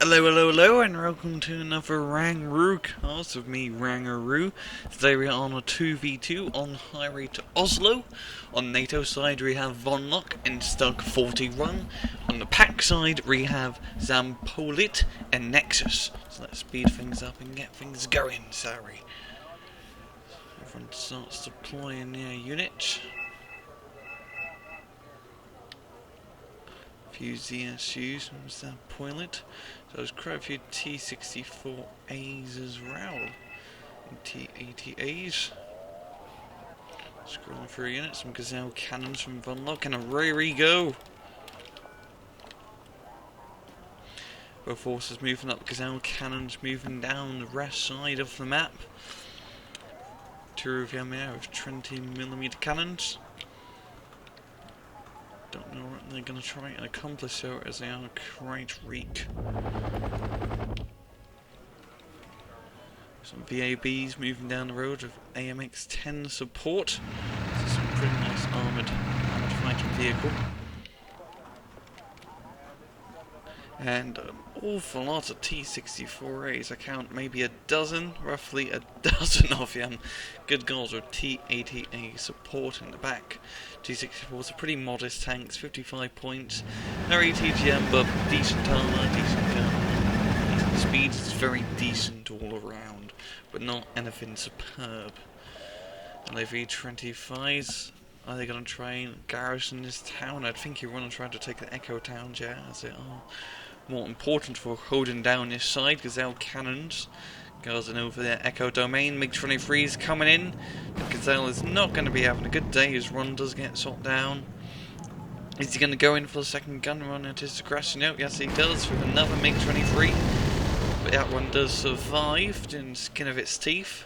Hello, hello, hello, and welcome to another RANGROOCAST with me, Rangaroo. Today we are on a 2v2 on highway to Oslo. On NATO side we have Von Luck and Stug 41. On the Pact side we have ZAMPOLIT and NEXUS. So let's speed things up and get things going, sorry. Everyone starts deploying their unit. Few ZSUs from ZAMPOLIT. So there's quite a few T-64As as well, and T-80As. Scrolling through units, some Gazelle cannons from Von Luck, and away we go! Both forces moving up, Gazelle cannons moving down the west side of the map. Two of them there with 20mm cannons. Don't know what they're going to try and accomplish here, as they are quite weak. Some VABs moving down the road with AMX-10 support. This is some pretty nice armoured fighting vehicle. And an awful lot of T-64As. I count maybe a dozen, roughly a dozen of them. Good goals with T-80A support in the back. T-64s are pretty modest tanks, 55 points. No ATGM, but decent armour, decent gun, decent speed. It's very decent all around, but not anything superb. And they've V-25s. Are they going to try and garrison this town? I think you want to try to take the Echo towns, yeah, as they are more important for holding down this side. Gazelle cannons guarding over their Echo domain. MiG-23 is coming in. The Gazelle is not going to be having a good day as Ron does get shot down. Is he going to go in for the second gun run at his discretion? No, yes he does, with another MiG-23. But that one does survive in the skin of its teeth.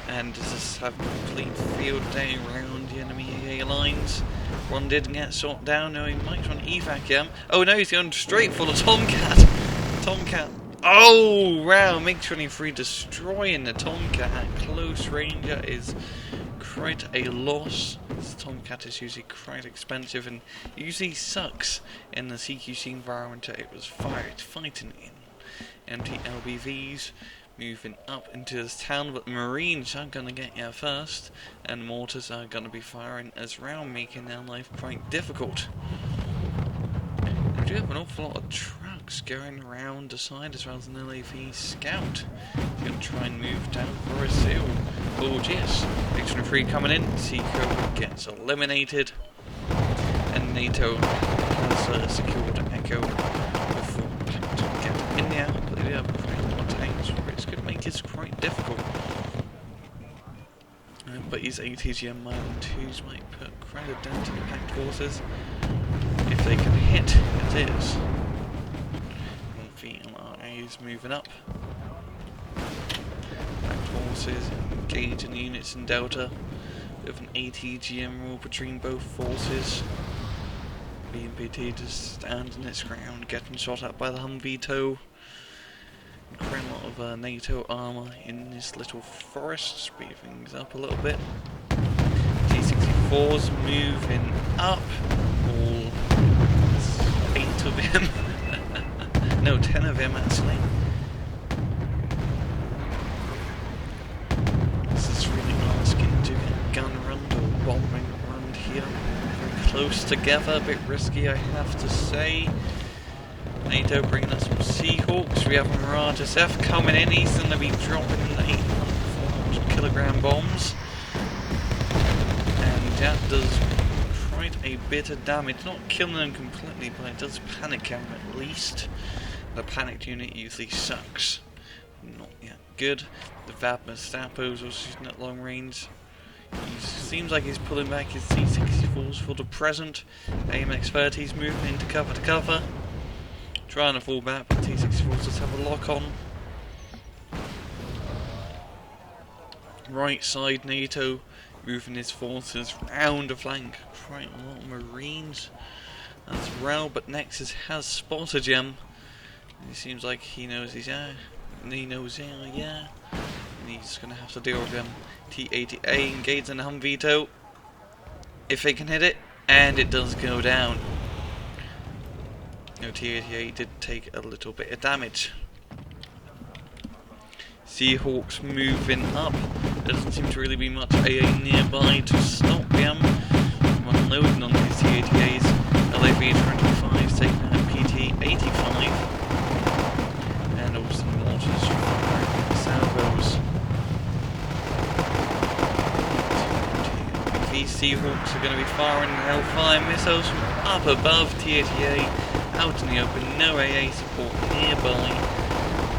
And does this have a complete field day around the enemy AA lines? One did get shot down, no, he might run evac him. Oh no, he's going straight for the Tomcat! Tomcat. Oh wow, MiG-23 destroying the Tomcat at close range. That is quite a loss. This Tomcat is usually quite expensive and usually sucks in the CQC environment that it was fighting in. Empty LBVs. Moving up into this town, but the Marines are going to get here first, and mortars are going to be firing as well, making their life quite difficult. We do have an awful lot of trucks going around the side, as well as an LAV scout. He's going to try and move down for a seal. Oh yes, MiG-23 coming in, Seco gets eliminated, and NATO has secured Echo before Pact to get in there, but they have tanks, which could make it quite difficult. But his ATGM Mark 2s might put quite a dent in the Pact forces if they can hit. It is. And VLRA is moving up. Pact forces engaging units in Delta with an ATGM rule between both forces. BMPT just standing its ground, getting shot at by the Humvee tow. Quite a lot of NATO armour in this little forest, speed things up a little bit. T-64s moving up, all 8 of them, no 10 of them actually. This is really asking to get gun run or bombing around here, very close together, a bit risky I have to say. NATO bringing us some Seahawks. We have Mirage SF coming in. He's going to be dropping 400 kilogram bombs. And that does quite a bit of damage. Not killing them completely, but it does panic them at least. The panicked unit usually sucks. Not yet good. The VAB Mastapos are shooting at long range. He seems like he's pulling back his T-64s for the present. AMX-30's moving into cover to cover. Trying to fall back, but T-64s just have a lock on. Right side NATO moving his forces round the flank. Quite a lot of Marines as well, but Nexus has spotted him. He seems like he knows he's yeah. And he knows yeah. And he's gonna have to deal with him. T-80A engaged in the Humvee tow. If they can hit it, and it does go down. know, T-88 did take a little bit of damage. Seahawks moving up. There doesn't seem to really be much AA nearby to stop them from unloading on these T-88s. LAV-25's taking out PT-85. And also mortars from salvos. These Seahawks are going to be firing Hellfire missiles from up above T-88, out in the open, no AA support nearby.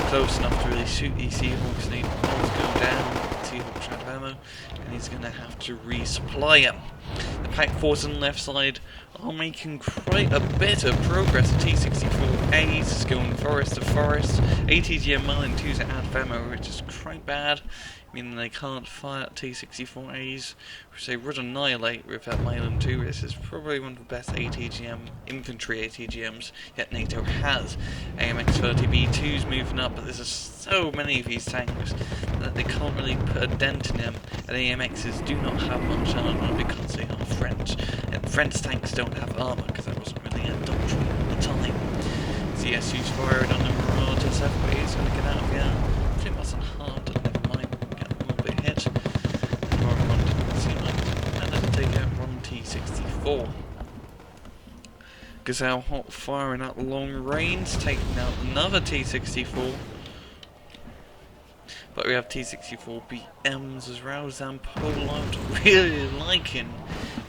Close enough to really shoot these Seahawks, need to go down. Seahawks out of ammo, and he's going to have to resupply him. The Pact force on the left side are making quite a bit of progress. The T-64As is going forest to forest. ATGM Marlin 2s are out of ammo, which is quite bad, meaning they can't fire at T-64As, which they would annihilate with that Marlin 2. This is probably one of the best ATGM, infantry ATGMs yet NATO has. AMX-30B2's moving up, but there's so many of these tanks that they can't really put a dent in them, and AMXs do not have much armor because they are French, and French tanks don't have armor because that wasn't really a doctrine at the time. CSU's firing on the Marauders, everybody's going to get out of here. I think that's unharmed, never mind, get a little bit hit. One didn't seem like it managed to take out one T-64. Gazelle Hot firing at long range, taking out another T-64. But we have T-64 BMs as well. ZAMPOLIT really liking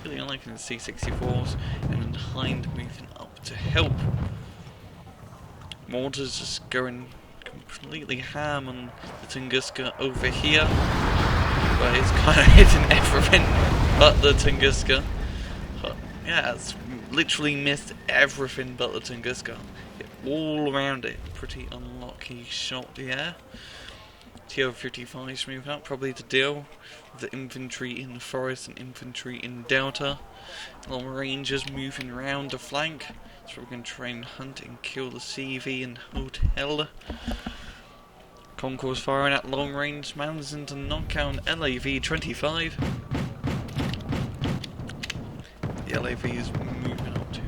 the T-64s, and then Hind moving up to help. Mortars just going completely ham on the Tunguska over here, but it's kind of hitting everything but the Tunguska. But yeah, it's literally missed everything but the Tunguska. All around it, pretty unlucky shot there. TO-55's moving up, probably to deal with the infantry in the forest and infantry in Delta. Long Rangers moving around the flank, so we're going to try and hunt and kill the CV and hotel. Concourse firing at long range, managing to knock out LAV-25. The LAV is moving up to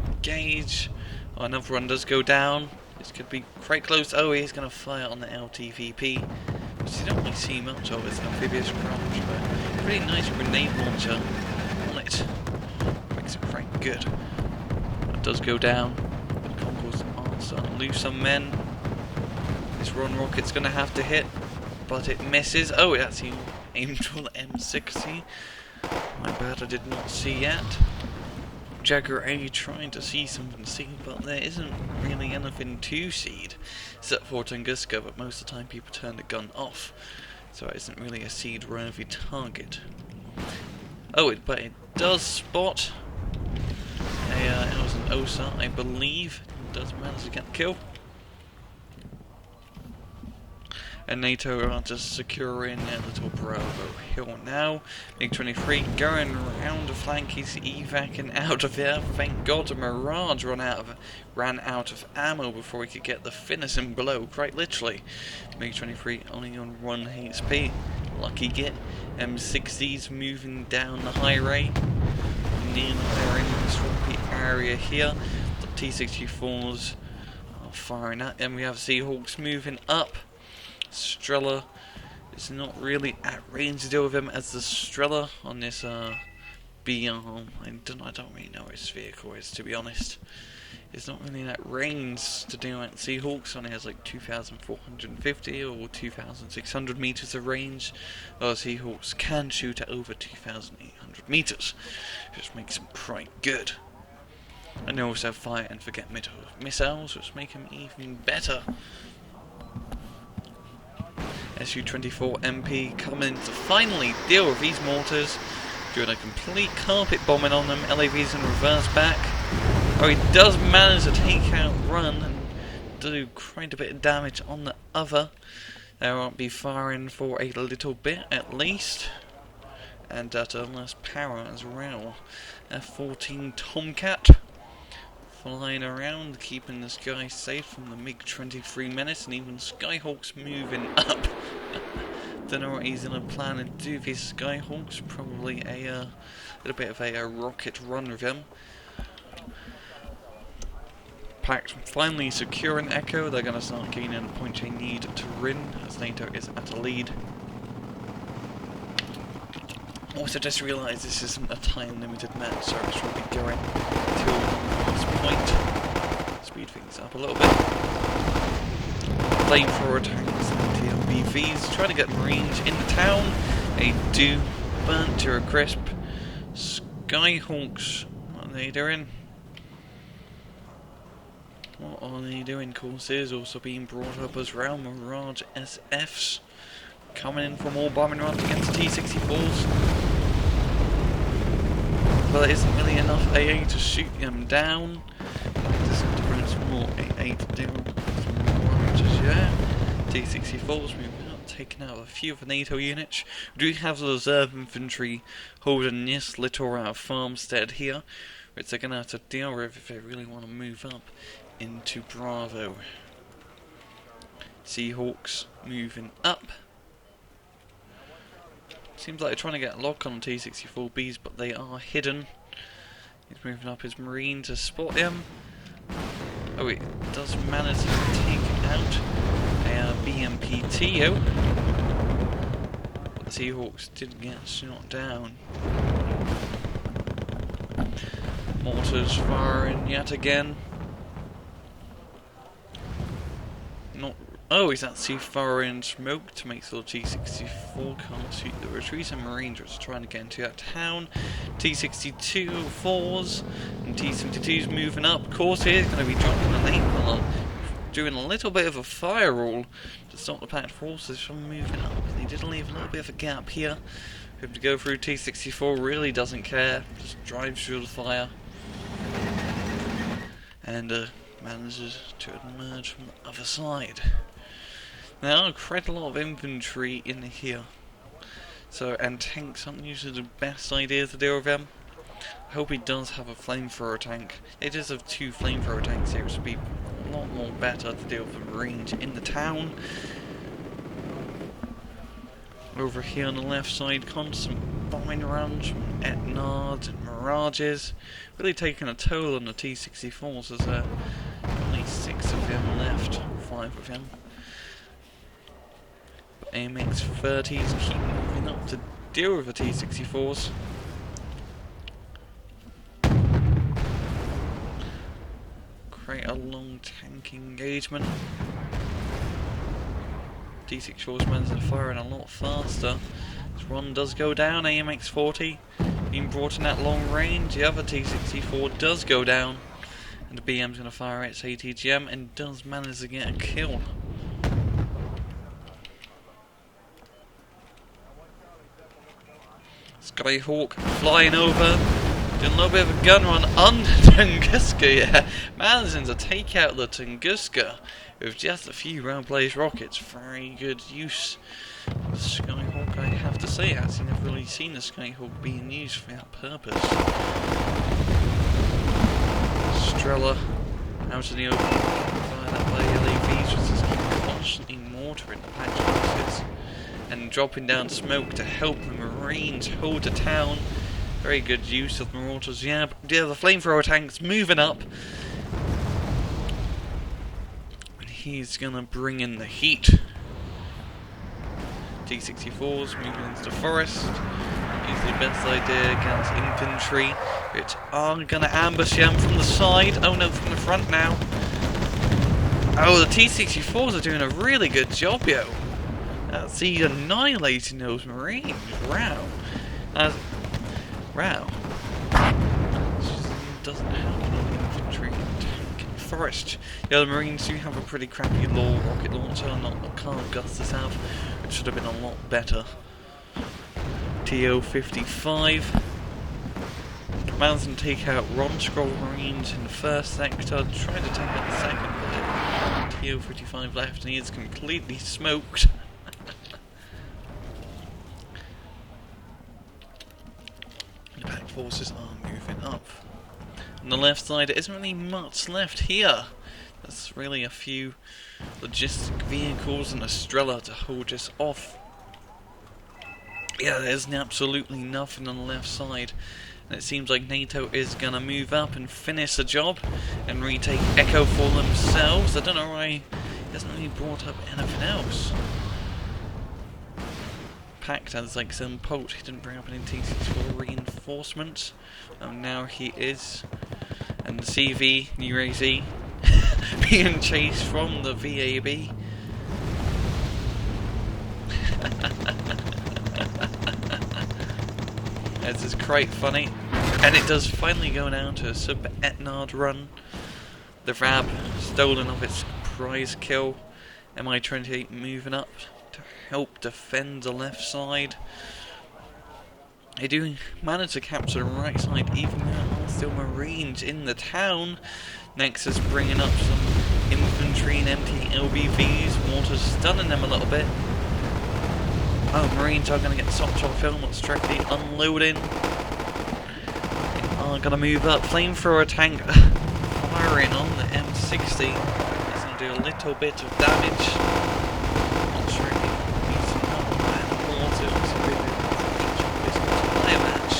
engage. Oh, another one does go down. This could be quite close. Oh, he's going to fire on the LTVP, which you don't really see much of. It's amphibious craft, but pretty nice grenade launcher on it. Makes it quite good. It does go down, but Concourse are starting to lose some men. This Ron rocket's going to have to hit, but it misses. Oh, it actually aimed for the M60. My bad, I did not see yet. Jagger A trying to see something to see, but there isn't really anything to seed, except for Tunguska, but most of the time people turn the gun off, so it isn't really a seed-worthy target. Oh, but it does spot it was an OSA, I believe. It does manage to get the kill. And NATO are just securing their little Bravo hill now. MiG-23 going around the flank, he's evacing out of there. Thank God the Mirage ran out of ammo before he could get the finishing blow, quite literally. MiG-23 only on 1 HP, lucky get. M60's moving down the highway. Nearly they're in the swampy area here. The T-64s are firing at them. We have Seahawks moving up. Strela is not really at range to deal with him as the Strela on this BR. I don't really know what his vehicle is, to be honest. It's not really at range to deal with Seahawks. Only has like 2,450 or 2,600 meters of range. While Seahawks can shoot at over 2,800 meters, which makes him quite good. And they also have fire and forget missiles, which make him even better. Su-24MP coming to finally deal with these mortars, doing a complete carpet bombing on them. LAV's in reverse back. Oh, he does manage to take out Run and do quite a bit of damage on the other. They won't be firing for a little bit at least, and at less power as well. F-14 Tomcat flying around, keeping this guy safe from the MiG-23 menace, and even Skyhawks moving up. Don't know what he's going to plan to do with these Skyhawks. Probably a little bit of a rocket run with him. Pact finally securing Echo. They're going to start gaining the points they need to win, as NATO is at a lead. Also, just realised this isn't a time-limited match, so it should be going till this point. Speed things up a little bit. Flamethrower tanks and TLBVs trying to get Marines in the town. They do burn to a crisp. Skyhawks, what are they doing? What are they doing? Courses also being brought up as Realm Mirage SFs coming in from all bombing runs against T-64s. But there isn't really enough AA to shoot them down. There's a difference more AA to do from Mirages, yeah. T-64s moving up, taking out a few of the NATO units. We do have the reserve infantry holding this little farmstead here, which they're going to have to deal with if they really want to move up into Bravo. Seahawks moving up. Seems like they're trying to get a lock on T-64Bs, but they are hidden. He's moving up his Marine to spot him. Oh, it does manage to take out a BMP-TO. But the Seahawks didn't get shot down. Mortars firing yet again. Not. Oh, he's actually firing smoke to make sure the T-64 can't shoot the retreating Marines, which are trying to get into that town. T-62 4s and T-72's moving up. Of course, he's going to be dropping a lane, doing a little bit of a firewall to stop the Pact forces from moving up. They did leave a little bit of a gap here. Hope to go through. T-64 really doesn't care, just drives through the fire and manages to emerge from the other side. Now, quite a lot of infantry in here. So, and tanks aren't usually the best idea to deal with them. I hope he does have a flamethrower tank. It does have 2 flamethrower tanks here, which would be a lot more better to deal with the Marines in the town. Over here on the left side, constant bombing runs from Etnards and Mirages. Really taking a toll on the T-64s, as there are only 6 of them left, 5 of them. AMX-30s keep moving up to deal with the T-64s. Create a long tank engagement. T-64s managed to fire in a lot faster. This one does go down, AMX-40 being brought in at long range. The other T-64 does go down, and the BM's going to fire its ATGM and does manage to get a kill. Skyhawk flying over, doing a little bit of a gun run under Tunguska, yeah. Managing to take out the Tunguska with just a few round-blazed rockets. Very good use of the Skyhawk, I have to say. I've actually never really seen the Skyhawk being used for that purpose. Strela out in the open, fired up by LAVs, which is constantly mortaring the Pact forces and dropping down smoke to help the Marines hold the town. Very good use of the mortars. Yeah, the flamethrower tank's moving up. And he's gonna bring in the heat. T-64's moving into the forest. Usually the best idea against infantry, which are gonna ambush them from the side. Oh no, from the front now. Oh, the T-64s are doing a really good job, yo. See, annihilating those Marines. Wow. Wow. Doesn't have any infantry tank in the forest. Yeah, the Marines do have a pretty crappy rocket launcher, not the car Gustus have. It should have been a lot better. TO-55. Managed to take out Ron Scroll Marines in the first sector, trying to take out the second, but TO-55 left and he is completely smoked. The Pact forces are moving up. On the left side, there isn't really much left here. There's really a few logistic vehicles and a Strela to hold this off. Yeah, there's absolutely nothing on the left side. And it seems like NATO is going to move up and finish the job and retake Echo for themselves. I don't know why he hasn't really brought up anything else. Pact has like ZAMPOLIT, he didn't bring up any T64 reinforcements. Now he is. And the CV, UAZ, being chased from the VAB. This is quite funny. And it does finally go down to a sub-Etnard run. The VAB stolen of its prize kill. Mi-28 moving up to help defend the left side. They do manage to capture the right side, even though there are still Marines in the town. Nexus bringing up some infantry and empty LBVs. Water's stunning them a little bit. Oh, Marines are going to get socked off film. What's directly unloading. They are going to move up. Flamethrower tank firing on the M60. It's going to do a little bit of damage. Not sure if it needs some help by the mortars. It's a bit of a fire match.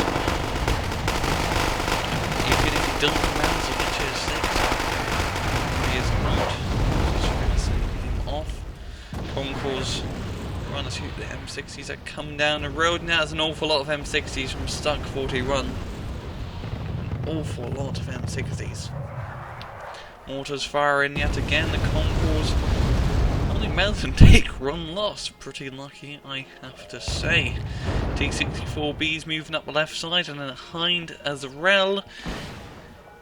Even if he doesn't come out to get to his 6, he is not. Just trying to save him off. Concourse. Trying to shoot the M60s that come down the road. Now there's an awful lot of M60s from Stuck 41. An awful lot of M60s. Mortars firing yet again. The Concourse only Mountain take run loss. Pretty lucky, I have to say. T-64Bs moving up the left side and then behind as well.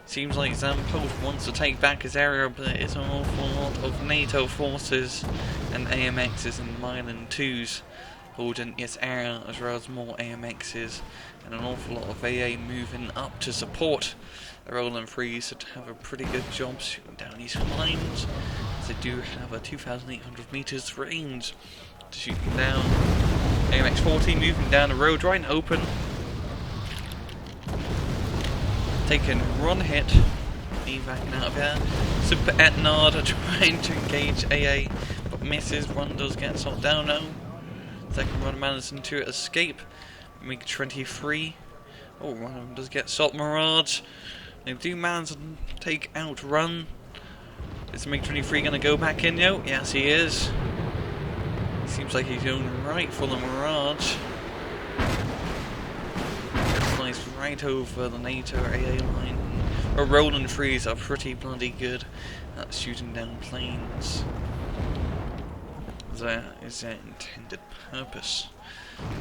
Seems like ZAMPOLIT wants to take back his area, but there is an awful lot of NATO forces and AMXs and Milan 2s holding its area, as well as more AMXs and an awful lot of AA moving up to support. The Roland 3s should have a pretty good job shooting down these flames, as they do have a 2,800 meters range to shoot them down. AMX 14 moving down the road right and open. Taking one hit, evac out of here. Super Etnard are trying to engage AA, but misses. One does get shot down now. Second one manages to escape. MiG-23. Oh, one of them does get shot. Mirage. They do manage to take out run. Is MiG-23 going to go back in now? Yes, he is. Seems like he's going right for the Mirage. Flies right over the NATO AA line. Our Roland 3s are pretty bloody good at shooting down planes. That is their intended purpose.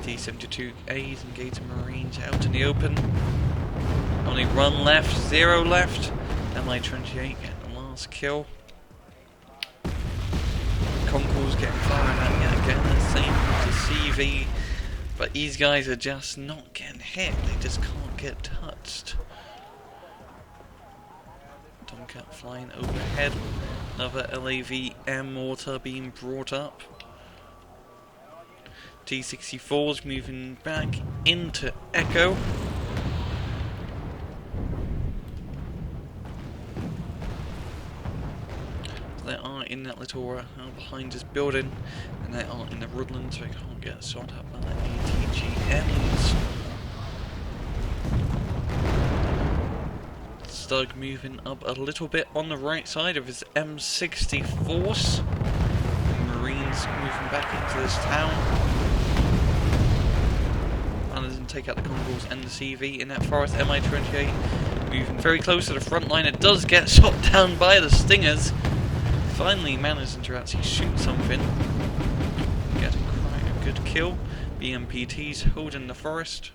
T-72As engaging Marines out in the open. Only run left, 0 left. Mi-28 getting the last kill. Concourse getting fired at yet again. The same with the CV. But these guys are just not getting hit. They just can't get touched. Tomcat flying overhead. Another LAVM mortar being brought up. T-64s moving back into Echo. They are in that little behind this building, and they are in the woodlands, so they can't get shot at by the ATGMs. Stug moving up a little bit on the right side of his M60 force. Marines moving back into this town. Managing to take out the Concourse and the CV in that forest. Mi-28 moving very close to the front line. It does get shot down by the Stingers. Finally managing to actually shoot something. Getting quite a good kill. BMPTs holding the forest.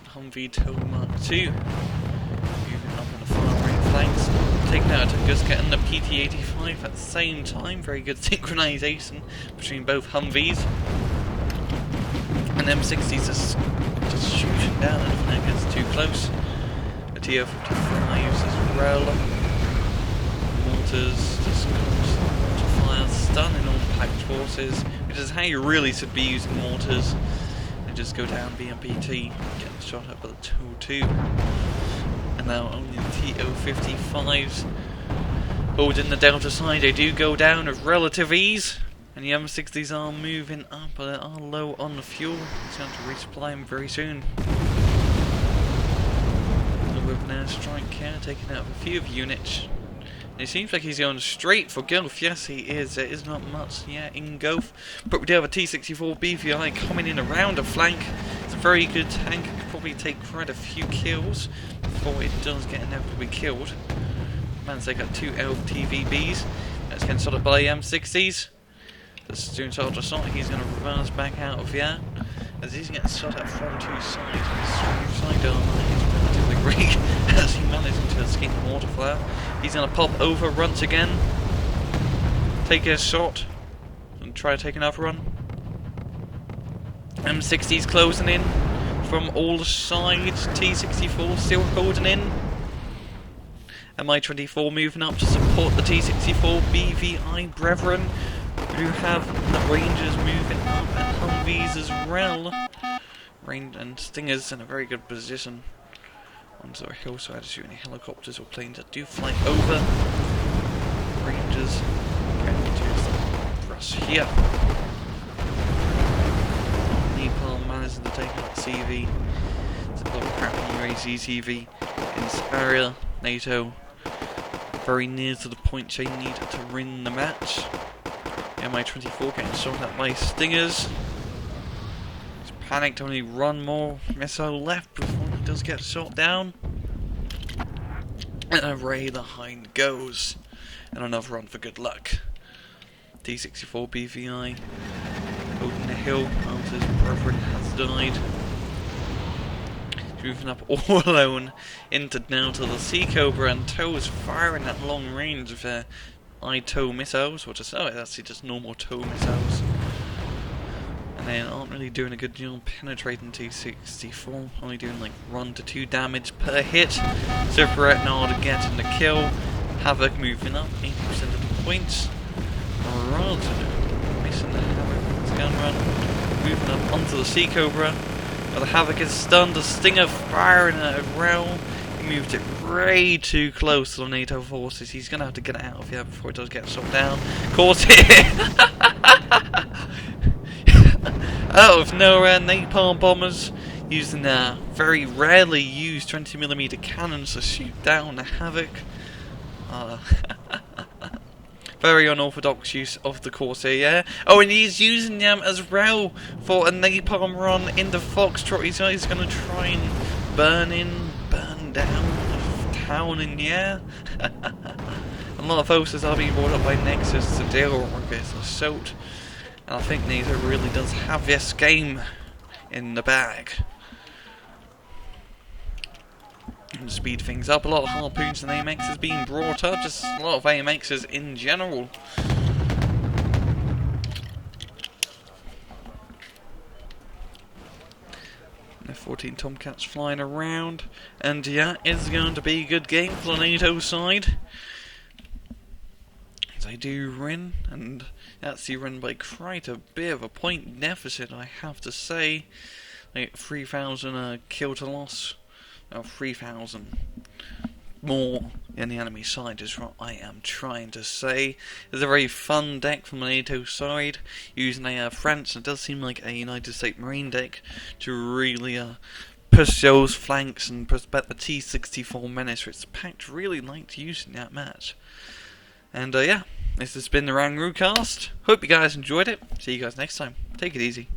Humvee Tow Mark II. Moving up on the far right flanks. Taking out Tungus, getting the PT-85 at the same time. Very good synchronization between both Humvees. And M60s just shooting down if that gets too close. The TO-55s as well. Mortars just fire stunning all the Pact forces, which is how you really should be using mortars. And just go down BMPT, getting shot up by the TO-2. And now only the TO-55s holding the Delta side. They do go down with relative ease. And the M60s are moving up, but they are low on the fuel. It's going to resupply them very soon. with an airstrike here, taking out a few of units. It seems like he's going straight for Gulf. Yes, he is. There is not much in Gulf. But we do have a T-64 BVI coming in around the flank. It's a very good tank. It could probably take quite a few kills before it does get inevitably killed. Man's they got 2 LTVBs. That's getting sorted by M60s. That's doing soldier assault. He's going to reverse back out of here. As he's getting shot at from 2 sides. His side armor is relatively weak as he manages to escape the water flare. He's going to pop over once again, take a shot, and try to take another run. M60's closing in from all sides. T-64 still holding in. Mi-24 moving up to support the T-64 BVI brethren. We do have the Rangers moving up and Humvees as well. Range and Stingers in a very good position onto a hillside to shoot any helicopters or planes that do fly over. Rangers going to use the brush here. Nepal managing to take out CV. It's a little crappy UAC CV in this area. NATO very near to the point they need to win the match. Mi-24 getting shot at by Stingers. He's panicked, only one more missile left before he does get shot down. And away the hind goes. And another run for good luck. T-64 BVI holding the hill after his brethren has died. Moving up all alone into now to the Sea Cobra, and TOW is firing at long range of their TOW missiles, or just, it's actually just normal TOW missiles. And they aren't really doing a good job penetrating T-64, only doing like 1 to 2 damage per hit. So for Etnard getting the kill. Havoc moving up, 80% of the points. Rather missing the Havoc gun run. Moving up onto the Sea Cobra. But the Havoc is stunned, the Stinger firing at a rail. He moved it way too close to the NATO forces. He's going to have to get it out of here before it does get shot down. Caught it! Out of nowhere, napalm bombers using their very rarely used 20mm cannons to shoot down the Havoc. Very unorthodox use of the Corsair, yeah. Oh, and he's using them as well for a napalm run into Foxtrot. He's going to try and burn down the town in the air. A lot of forces are being brought up by Nexus to deal with this assault. And I think NATO really does have this game in the bag. And speed things up. A lot of harpoons and AMXs being brought up. Just a lot of AMXs in general. F-14 Tomcats flying around. And yeah, it's going to be a good game for the NATO side. They do win, and actually win by quite a bit of a point deficit, I have to say. Like 3,000 kill to loss. 3,000 more in the enemy side is what I am trying to say. It's a very fun deck from the NATO side, using a France. It does seem like a United States Marine deck to really push those flanks and push back the T-64 menace, which the Pact really liked using that match. And yeah, this has been the RANGROOCAST. Hope you guys enjoyed it. See you guys next time. Take it easy.